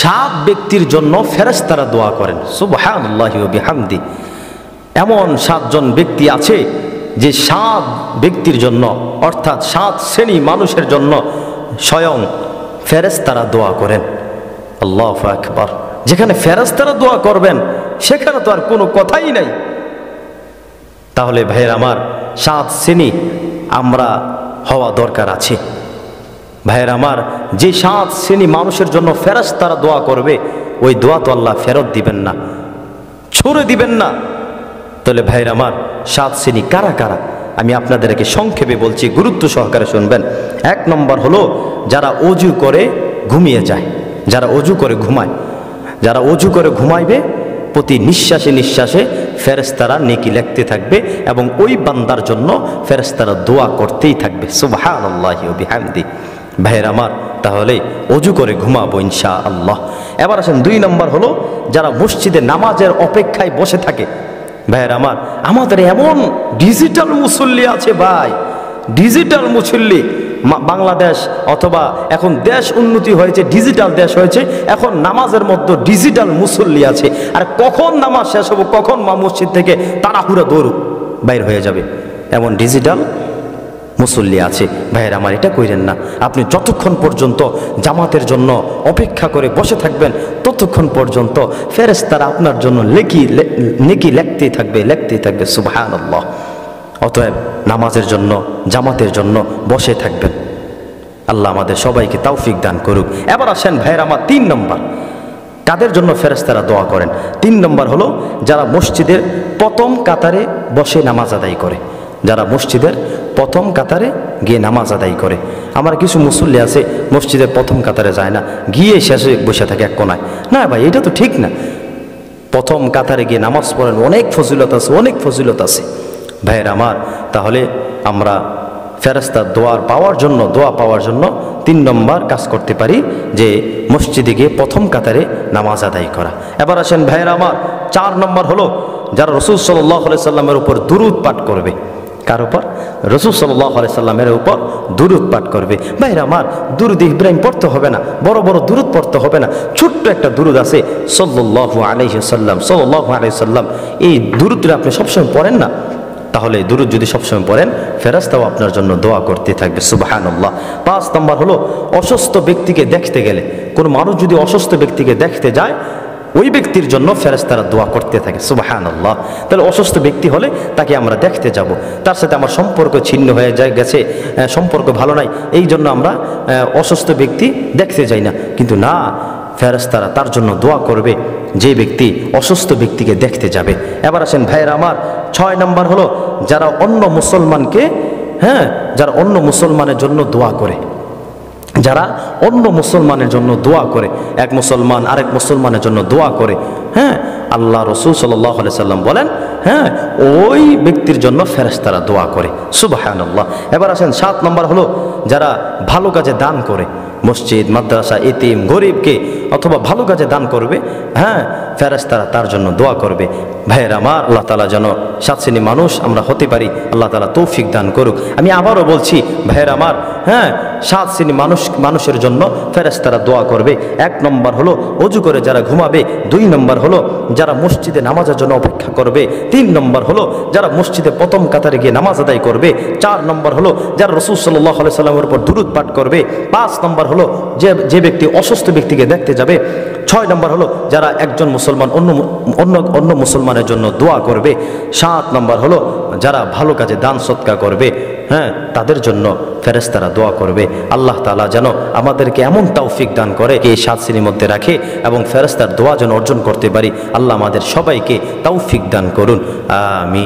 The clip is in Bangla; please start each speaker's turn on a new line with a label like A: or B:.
A: সাত ব্যক্তির জন্য ফেরেশতারা দোয়া করেন সুবহানাল্লাহি ওয়া বিহামদি। এমন সাতজন ব্যক্তি আছে যে সাত ব্যক্তির জন্য, অর্থাৎ সাত শ্রেণী মানুষের জন্য স্বয়ং ফেরেশতারা দোয়া করেন। আল্লাহু আকবার। যেখানে ফেরেশতারা দোয়া করবেন সেখানে তো আর কোনো কথাই নাই। তাহলে ভাইয়ের আমার, সাত শ্রেণী আমরা হওয়া দরকার আছে। ভাইয়ের আমার, যে সাত শ্রেণী মানুষের জন্য ফেরেশতারা দোয়া করবে ওই দোয়া তো আল্লাহ ফেরত দিবেন না, ছুড়ে দিবেন না। তাহলে ভাইয়ের আমার, সাত শ্রেণী কারা কারা আমি আপনাদেরকে সংক্ষেপে বলছি, গুরুত্ব সহকারে শুনবেন। এক নম্বর হলো যারা অজু করে ঘুমিয়ে যায়, যারা অজু করে ঘুমায়, যারা অজু করে ঘুমাইবে প্রতি নিঃশ্বাসে নিঃশ্বাসে ফেরেশতারা নেকি লিখতে থাকবে এবং ওই বান্দার জন্য ফেরেশতারা দোয়া করতেই থাকবে সুবহানাল্লাহি ওয়া বিহামদি। ভাইয়ের আমার, তাহলে অজু করে ঘুমাবো ইনশাআল্লাহ। এবার আসেন দুই নম্বর হলো যারা মসজিদে নামাজের অপেক্ষায় বসে থাকে। ভাইয়ের আমার, আমাদের এমন ডিজিটাল মুসল্লি আছে ভাই, ডিজিটাল মুসল্লি। বাংলাদেশ অথবা এখন দেশ উন্নতি হয়েছে, ডিজিটাল দেশ হয়েছে, এখন নামাজের মধ্যে ডিজিটাল মুসল্লি আছে। আর কখন নামাজ শেষ হবো, কখন মসজিদ থেকে তাড়াহুড়া দৌড় বাইর হয়ে যাবে, এমন ডিজিটাল মুসল্লি আছে। ভাইয়ের আমার, এটা কইরেন না। আপনি যতক্ষণ পর্যন্ত জামাতের জন্য অপেক্ষা করে বসে থাকবেন ততক্ষণ পর্যন্ত ফেরেশতারা আপনার জন্য নেকি লিখতেই থাকবে সুবহানাল্লাহ। অতএব নামাজের জন্য, জামাতের জন্য বসে থাকবেন। আল্লাহ আমাদের সবাইকে তৌফিক দান করুক। এবার আসেন ভাইয়ের আমার, তিন নম্বর কাদের জন্য ফেরেশতারা দোয়া করেন। তিন নম্বর হলো যারা মসজিদের প্রথম কাতারে বসে নামাজ আদায় করে, যারা মসজিদের প্রথম কাতারে গিয়ে নামাজ আদায় করে। আমার কিছু মুসল্লি আছে মসজিদের প্রথম কাতারে যায় না, গিয়ে শেষে বসে থাকে এক কোনায়। না ভাই, এটা তো ঠিক না। প্রথম কাতারে গিয়ে নামাজ পড়েন, অনেক ফজিলত আছে, অনেক ফজিলত আছে। ভাইয়ের আমার, তাহলে আমরা ফেরেশতার দোয়া পাওয়ার জন্য তিন নম্বর কাজ করতে পারি যে মসজিদে গিয়ে প্রথম কাতারে নামাজ আদায় করা। এবার আসেন ভাইয়ের আমার, চার নম্বর হলো যারা রাসূল সাল্লাল্লাহু আলাইহি সাল্লামের উপর দুরূদ পাঠ করবে। কার উপর? রাসূল সাল্লাল্লাহু আলাইহি সাল্লামের উপর দুরূদ পাঠ করবে। ভাইরা আমার, দুরূদ ইব্রাহিম পড়তে হবে না, বড় বড় দুরূদ পড়তে হবে না, ছোট্ট একটা দুরূদ আছে সাল্লাল্লাহু আলাইহি সাল্লাম। এই দুরূদটা আপনি সবসময় পড়েন না, তাহলে দুরূদ যদি সবসময় পড়েন ফেরেশতাও আপনার জন্য দোয়া করতে থাকবে সুবহানাল্লাহ। পাঁচ নম্বর হলো অসুস্থ ব্যক্তিকে দেখতে গেলে, কোনো মানুষ যদি অসুস্থ ব্যক্তিকে দেখতে যায় ওই ব্যক্তির জন্য ফেরেশতারা দোয়া করতে থাকে সুবহানাল্লাহ। তাহলে অসুস্থ ব্যক্তি হলে তাকে আমরা দেখতে যাব, তার সাথে আমার সম্পর্ক ছিন্ন হয়ে গেছে, সম্পর্ক ভালো নাই, এই জন্য আমরা অসুস্থ ব্যক্তি দেখতে যাই না। কিন্তু না, ফেরেশতারা তার জন্য দোয়া করবে যে ব্যক্তি অসুস্থ ব্যক্তিকে দেখতে যাবে। এবার আসেন ভাইয়েরা আমার, ছয় নম্বর হলো যারা অন্য মুসলমানকে, যারা অন্য মুসলমানের জন্য দোয়া করে, যারা অন্য মুসলমানের জন্য দোয়া করে, এক মুসলমান আরেক মুসলমানের জন্য দোয়া করে, আল্লাহ রাসূল সাল্লাল্লাহু আলাইহি সাল্লাম বলেন ওই ব্যক্তির জন্য ফেরেশতারা দোয়া করে সুবহানাল্লাহ। এবার আসেন সাত নম্বর হলো যারা ভালো কাজে দান করে, মসজিদ, মাদ্রাসা, এতিম, গরিবকে অথবা ভালো কাজে দান করবে, ফেরেশতারা তার জন্য দোয়া করবে। ভাইয়ের আমার, আল্লাহ তাআলা যেন সাত শ্রেণী মানুষ আমরা হতে পারি, আল্লাহ তাআলা তৌফিক দান করুক। আমি আবারও বলছি ভাইয়ের আমার, সাত শ্রেণী মানুষের জন্য ফেরেশতারা দোয়া করবে। এক নম্বর হলো অজু করে যারা ঘুমাবে, দুই নম্বর হলো যারা মসজিদে নামাজের জন্য অপেক্ষা করবে, তিন নম্বর হলো যারা মসজিদে প্রথম কাতারে গিয়ে নামাজ আদায় করবে, চার নম্বর হলো যারা রাসূল সাল্লাল্লাহু আলাইহি সাল্লামের উপর দুরূদ পাঠ করবে, পাঁচ নম্বর হলো যে ব্যক্তি অসুস্থ ব্যক্তিকে দেখতে যাবে, ছয় নম্বর হলো যারা একজন মুসলমান অন্য মুসলমানের জন্য দোয়া করবে, সাত নম্বর হলো যারা ভালো কাজে দান সদকা করবে, তাদের জন্য ফেরেশতারা দোয়া করবে। আল্লাহ তাআলা যেন আমাদেরকে এমন তৌফিক দান করে এই সাত শ্রেণীর মধ্যে রাখে এবং ফেরেশতার দোয়া যেন অর্জন করতে পারি। আল্লাহ আমাদের সবাইকে তৌফিক দান করুন, আমিন।